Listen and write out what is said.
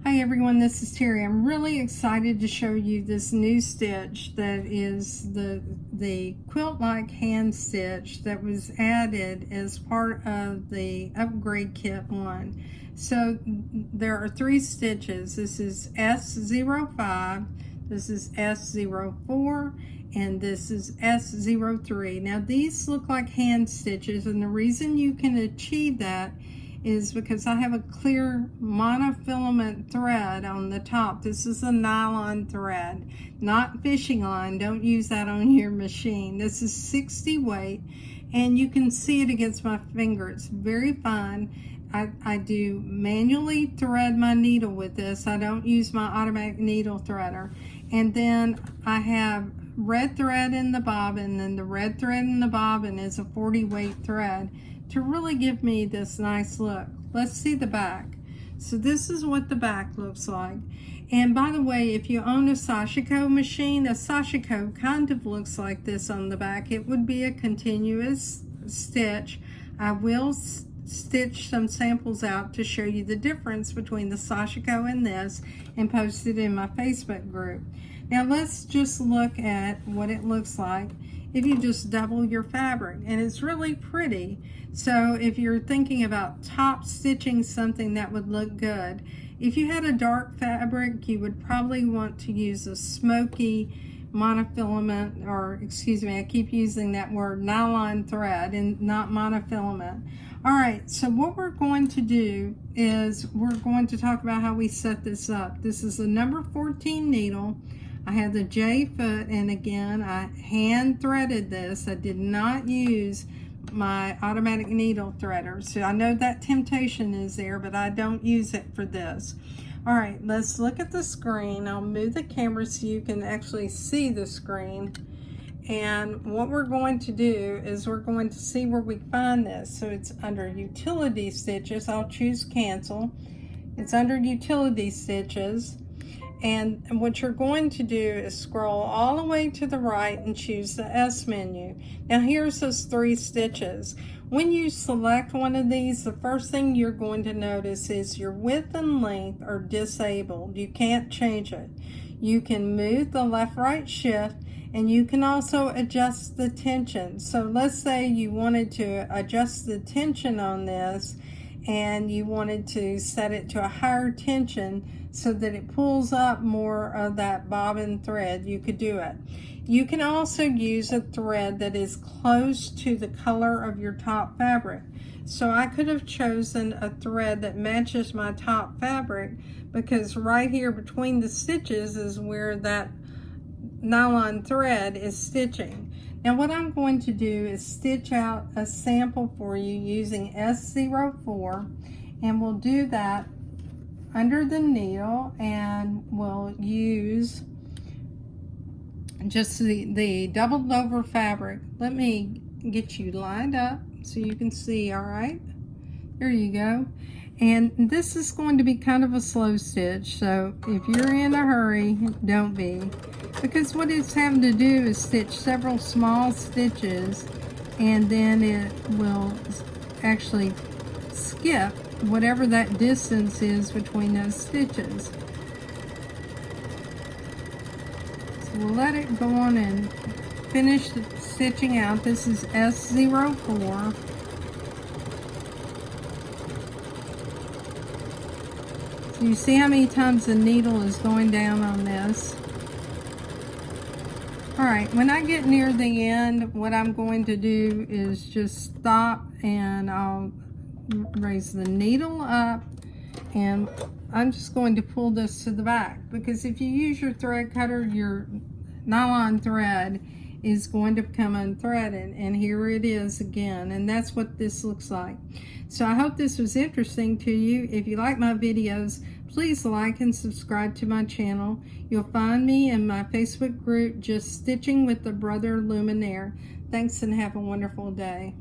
Hi everyone, this is Terry. I'm really excited to show you this new stitch that is the quilt-like hand stitch that was added as part of the upgrade kit 1. So there are 3 stitches. This is S05, this is S04, and this is S03. Now these look like hand stitches, and the reason you can achieve that is because I have a clear monofilament thread on the top. This is a nylon thread, not fishing line. Don't use that on your machine. This is 60 weight, and you can see it against my finger. It's very fine. I do manually thread my needle with this. I don't use my automatic needle threader. And then I have red thread in the bobbin, and the red thread in the bobbin is a 40 weight thread to really give me this nice look. Let's see the back. So this is what the back looks like. And by the way, if you own a Sashiko machine, a Sashiko kind of looks like this on the back. It would be a continuous stitch. I will stitch some samples out to show you the difference between the Sashiko and this, and post it in my Facebook group. Now let's just look at what it looks like if you just double your fabric, and it's really pretty. So if you're thinking about top stitching something that would look good, if you had a dark fabric, you would probably want to use a smoky monofilament, or excuse me, I keep using that word, nylon thread and not monofilament. All right, so what we're going to do is we're going to talk about how we set this up. This is a number 14 needle. I have the J foot, and again, I hand threaded this. I did not use my automatic needle threader. So I know that temptation is there, but I don't use it for this. All right, let's look at the screen. I'll move the camera so you can actually see the screen. And what we're going to do is we're going to see where we find this. So it's under utility stitches. I'll choose cancel. It's under utility stitches. And what you're going to do is scroll all the way to the right and choose the S menu. Now here's those 3 stitches. When you select one of these, the first thing you're going to notice is your width and length are disabled. You can't change it. You can move the left-right shift, and you can also adjust the tension. So let's say you wanted to adjust the tension on this, and you wanted to set it to a higher tension so that it pulls up more of that bobbin thread, you could do it. You can also use a thread that is close to the color of your top fabric. So I could have chosen a thread that matches my top fabric, because right here between the stitches is where that nylon thread is stitching. Now what I'm going to do is stitch out a sample for you using S04, and we'll do that under the needle, and we'll use just the doubled over fabric. Let me get you lined up so you can see. All right, there you go. And this is going to be kind of a slow stitch, so if you're in a hurry, don't be, because what it's having to do is stitch several small stitches, and then it will actually skip whatever that distance is between those stitches. So we'll let it go on and finish the stitching out. This is S04. So you see how many times the needle is going down on this. All right, when I get near the end, what I'm going to do is just stop, and I'll raise the needle up, and I'm just going to pull this to the back, because if you use your thread cutter, your nylon thread is going to become unthreaded, and here it is again, and that's what this looks like. So I hope this was interesting to you. If you like my videos, please like and subscribe to my channel. You'll find me in my Facebook group, Just Stitching with the Brother Luminaire. Thanks, and have a wonderful day.